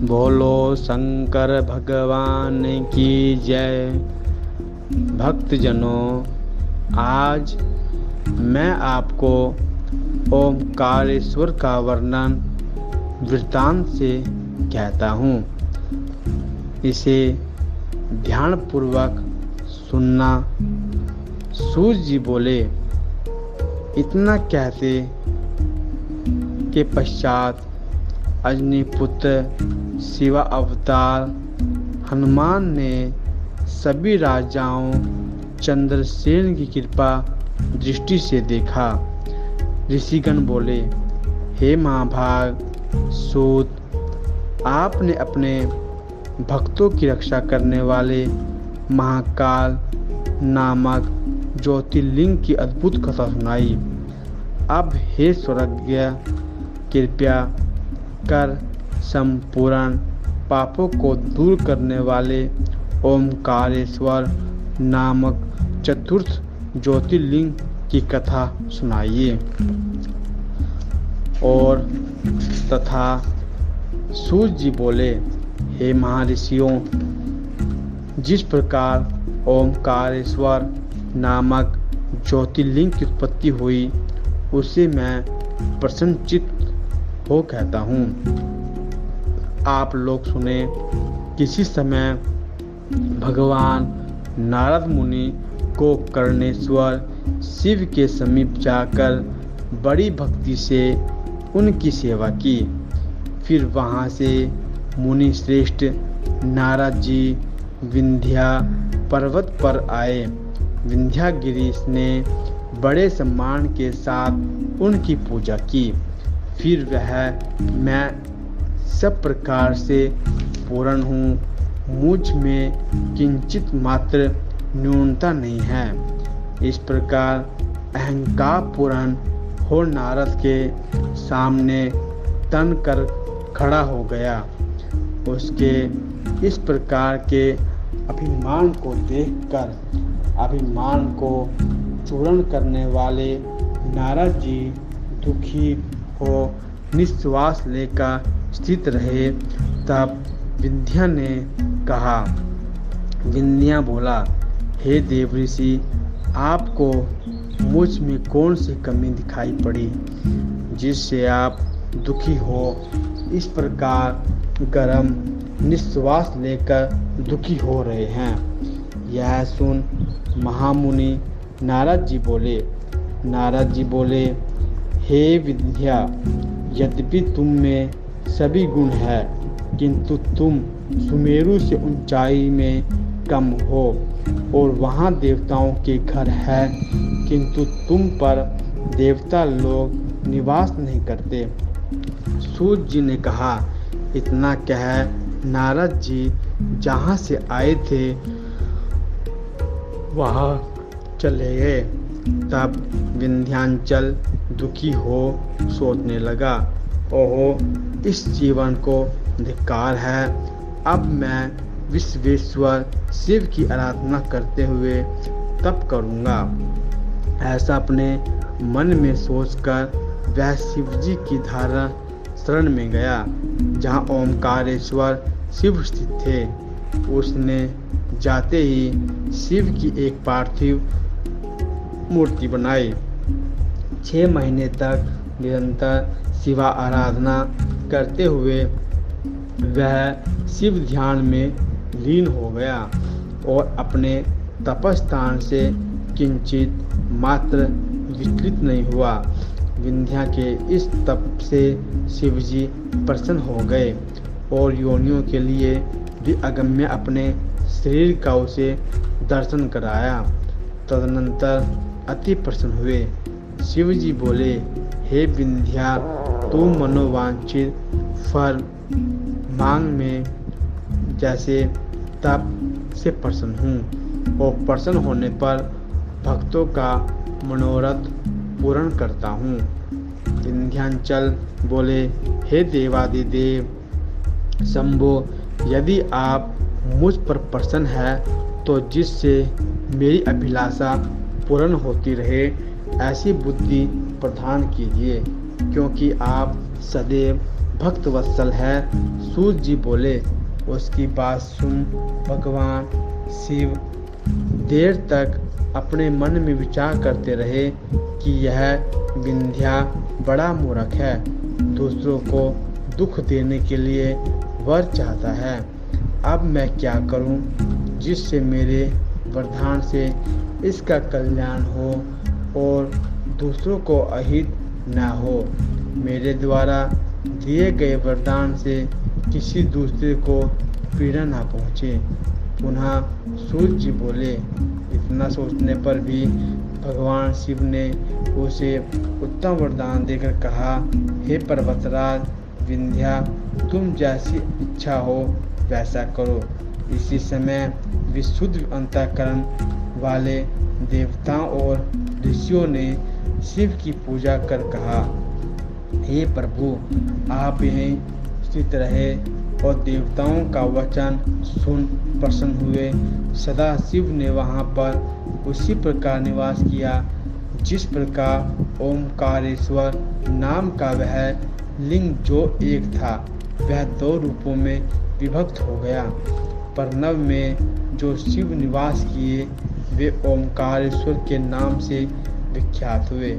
बोलो शंकर भगवान की जय। भक्तजनों, आज मैं आपको ओमकारेश्वर का वर्णन वृत्तांत से कहता हूँ। इसे ध्यानपूर्वक सुनना। सूर्य जी बोले, इतना कहते के पश्चात अग्निपुत्र शिवा अवतार हनुमान ने सभी राजाओं चंद्रसेन की कृपा दृष्टि से देखा। ऋषिगण बोले, हे महाभाग सूत, आपने अपने भक्तों की रक्षा करने वाले महाकाल नामक ज्योतिर्लिंग की अद्भुत कथा सुनाई। अब हे स्वर्गज्ञ, कृपया कर संपूर्ण पापों को दूर करने वाले ओमकारेश्वर नामक चतुर्थ ज्योतिर्लिंग की कथा सुनाइए। और तथा सूर्य जी बोले, हे महर्षियों, जिस प्रकार ओमकारेश्वर नामक ज्योतिर्लिंग की उत्पत्ति हुई उसे मैं प्रसन्नचित्त हो कहता हूँ। आप लोग सुने। किसी समय भगवान नारद मुनि को कर्णेश्वर शिव के समीप जाकर बड़ी भक्ति से उनकी सेवा की। फिर वहाँ से मुनि श्रेष्ठ नारद जी विंध्या पर्वत पर आए। विंध्यागिरीश ने बड़े सम्मान के साथ उनकी पूजा की। फिर वह, मैं सब प्रकार से पूर्ण हूँ, मुझ में किंचित मात्र न्यूनता नहीं है। इस प्रकार अहंकार पूर्ण हो नारद के सामने तन कर खड़ा हो गया। उसके इस प्रकार के अभिमान को देखकर अभिमान को चूर्ण करने वाले नारद जी दुखी हो निश्वास लेकर स्थित रहे। तब विंध्या ने कहा, विंध्या बोला, हे देवऋषि, आपको मुझ में कौन सी कमी दिखाई पड़ी जिससे आप दुखी हो इस प्रकार गरम निश्वास लेकर दुखी हो रहे हैं। यह सुन महामुनि नारद जी बोले, हे विंध्या, यद्यपि तुम में सभी गुण है, किंतु तुम सुमेरु से ऊंचाई में कम हो और वहाँ देवताओं के घर है, किंतु तुम पर देवता लोग निवास नहीं करते। सूर्य जी ने कहा, इतना कह नारद जी जहाँ से आए थे वहाँ चले गए। तब विंध्याचल दुखी हो सोचने लगा, ओहो, इस जीवन को धिक्कार है। अब मैं विश्वेश्वर शिव की आराधना करते हुए तप करूँगा। ऐसा अपने मन में सोचकर वह शिव जी की धारा शरण में गया जहाँ ओमकारेश्वर शिव स्थित थे। उसने जाते ही शिव की एक पार्थिव मूर्ति बनाई। 6 महीने तक निरंतर शिवा आराधना करते हुए वह शिव ध्यान में लीन हो गया और अपने तपस्थान से किंचित मात्र विचलित नहीं हुआ। विंध्या के इस तप से शिवजी प्रसन्न हो गए और योनियों के लिए भी अगम्य अपने शरीर का उसे दर्शन कराया। तदनंतर अति प्रसन्न हुए। शिवजी बोले, हे विंध्या, तू मनोवांछित फल मांग में जैसे तप से प्रसन्न हूँ और प्रसन्न होने पर भक्तों का मनोरथ पूर्ण करता हूँ। विंध्याचल बोले, हे देवादिदेव शंभो, यदि आप मुझ पर प्रसन्न है तो जिससे मेरी अभिलाषा पूर्ण होती रहे ऐसी बुद्धि प्रदान कीजिए, क्योंकि आप सदैव भक्त वत्सल है। सूत जी बोले। उसकी बात सुन भगवान शिव देर तक अपने मन में विचार करते रहे कि यह विंध्या बड़ा मूर्ख है, दूसरों को दुख देने के लिए वर चाहता है। अब मैं क्या करूं जिससे मेरे वरदान से इसका कल्याण हो और दूसरों को अहित न हो। मेरे द्वारा दिए गए वरदान से किसी दूसरे को पीड़ा न पहुँचे। पुनः सूर्य जी बोले। इतना सोचने पर भी भगवान शिव ने उसे उत्तम वरदान देकर कहा, हे पर्वतराज विंध्या, तुम जैसी इच्छा हो वैसा करो। इसी समय विशुद्ध अंतःकरण वाले देवताओं और ऋषियों ने शिव की पूजा कर कहा, हे प्रभु, आप यहीं स्थित रहे और देवताओं का वचन सुन प्रसन्न हुए। सदा शिव ने वहां पर उसी प्रकार निवास किया जिस प्रकार ओमकारेश्वर नाम का वह लिंग जो एक था वह 2 रूपों में विभक्त हो गया। प्रणव में जो शिव निवास किए वे ओमकारेश्वर के नाम से विख्यात हुए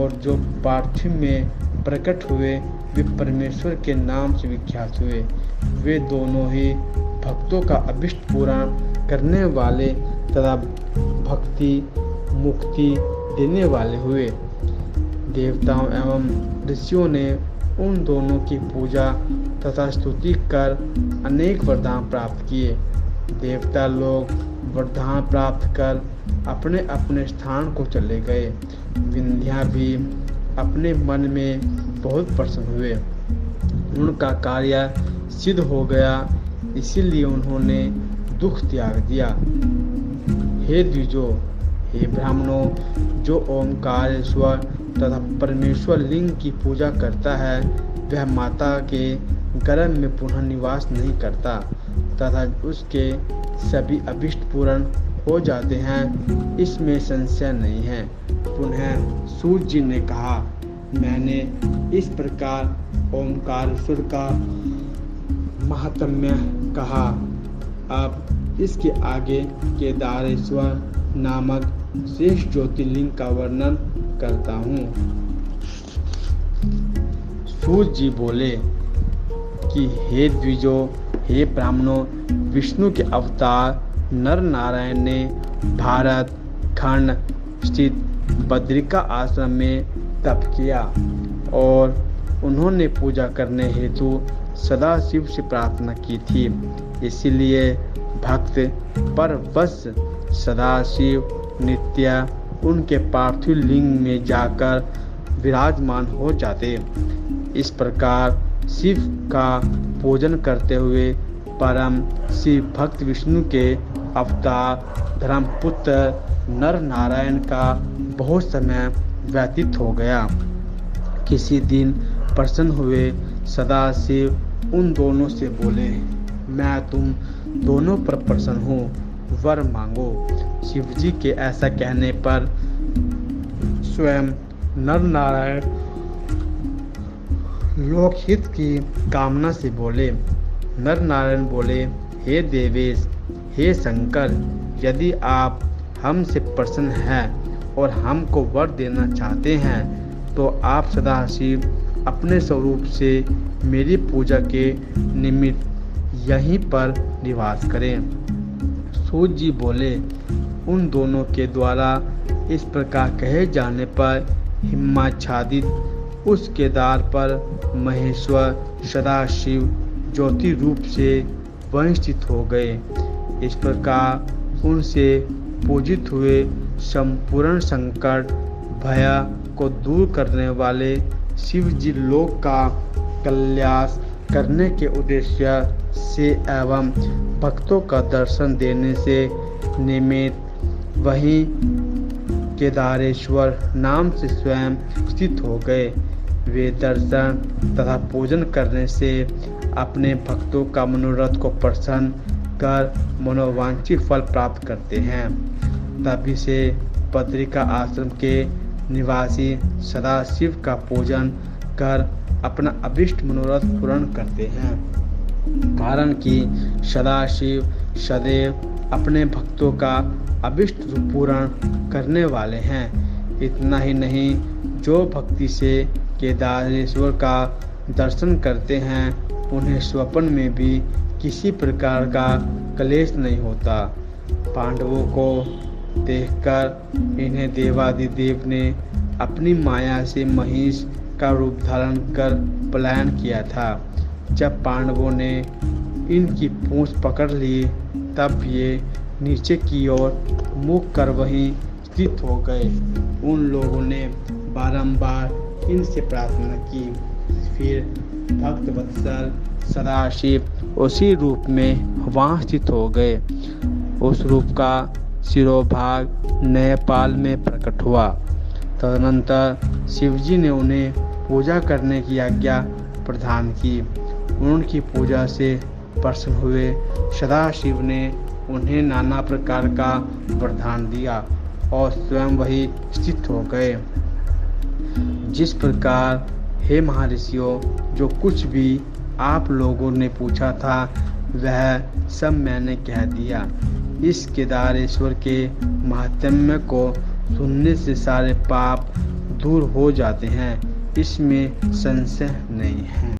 और जो पार्थिव में प्रकट हुए वे परमेश्वर के नाम से विख्यात हुए। वे दोनों ही भक्तों का अभिष्ट पूरा करने वाले तथा भक्ति मुक्ति देने वाले हुए। देवताओं एवं ऋषियों ने उन दोनों की पूजा तथा स्तुति कर अनेक वरदान प्राप्त किए। देवता लोग वरदान प्राप्त कर अपने अपने स्थान को चले गए। विंध्या भी अपने मन में बहुत प्रसन्न हुए। उनका कार्य सिद्ध हो गया, इसीलिए उन्होंने दुख त्याग दिया। हे द्विजो, हे ब्राह्मणों, जो ओमकारेश्वर तथा परमेश्वर लिंग की पूजा करता है वह माता के गर्भ में पुनः निवास नहीं करता तथा उसके सभी अभिष्ट पूर्ण हो जाते हैं, इसमें संशय नहीं है। पुनः सूर्य जी ने कहा, मैंने इस प्रकार ओमकारेश्वर का महात्म्य कहा। अब इसके आगे केदारेश्वर नामक श्रेष्ठ ज्योतिर्लिंग का वर्णन करता हूँ। सूर्य जी बोले कि हे द्विजो, हे ब्राह्मणों, विष्णु के अवतार नर नारायण ने भारत खंड स्थित बद्रिका आश्रम में तप किया और उन्होंने पूजा करने हेतु सदा शिव से प्रार्थना की थी। इसीलिए भक्त पर बस सदा शिव नित्य उनके पार्थिव लिंग में जाकर विराजमान हो जाते। इस प्रकार शिव का पूजन करते हुए परम शिव भक्त विष्णु के अवतार धर्मपुत्र नर नारायण का बहुत समय व्यतीत हो गया। किसी दिन प्रसन्न हुए सदाशिव उन दोनों से बोले, मैं तुम दोनों पर प्रसन्न हूँ, वर मांगो। शिवजी के ऐसा कहने पर स्वयं नर नारायण लोकहित की कामना से बोले। नर नारायण बोले, हे देवेश, हे शंकर, यदि आप हमसे प्रसन्न हैं और हमको वर देना चाहते हैं तो आप सदाशिव अपने स्वरूप से मेरी पूजा के निमित्त यहीं पर निवास करें। सूर्य जी बोले, उन दोनों के द्वारा इस प्रकार कहे जाने पर हिमाच्छादित उस केदार पर महेश्वर सदाशिव ज्योति रूप से वहीं स्थित हो गए। इस प्रकार उनसे पूजित हुए संपूर्ण संकट भय को दूर करने वाले शिव जी लोक का कल्याण करने के उद्देश्य से एवं भक्तों का दर्शन देने से निमित्त वहीं केदारेश्वर नाम से स्वयं स्थित हो गए। वे दर्शन तथा पूजन करने से अपने भक्तों का मनोरथ को प्रसन्न कर मनोवांछित फल प्राप्त करते हैं। तभी से बद्रिका आश्रम के निवासी सदाशिव का पूजन कर अपना अभिष्ट मनोरथ पूर्ण करते हैं। कारण कि सदाशिव सदैव अपने भक्तों का अभिष्ट पूर्ण करने वाले हैं। इतना ही नहीं, जो भक्ति से केदारेश्वर का दर्शन करते हैं उन्हें स्वप्न में भी किसी प्रकार का क्लेश नहीं होता। पांडवों को देखकर इन्हें देवादिदेव ने अपनी माया से महिष का रूप धारण कर पलायन किया था। जब पांडवों ने इनकी पूंछ पकड़ ली तब ये नीचे की ओर मुख कर वहीं स्थित हो गए। उन लोगों ने बारंबार इनसे प्रार्थना की। फिर भक्त वत्सल सदाशिव उसी रूप में वहाँ स्थित हो गए। उस रूप का सिरोभाग नेपाल में प्रकट हुआ। तदनंतर शिवजी ने उन्हें पूजा करने की आज्ञा प्रदान की। उनकी पूजा से प्रसन्न हुए सदाशिव ने उन्हें नाना प्रकार का वरदान दिया और स्वयं वही स्थित हो गए। जिस प्रकार हे महर्षियों, जो कुछ भी आप लोगों ने पूछा था वह सब मैंने कह दिया। इस केदारेश्वर के महात्म्य को सुनने से सारे पाप दूर हो जाते हैं, इसमें संशय नहीं है।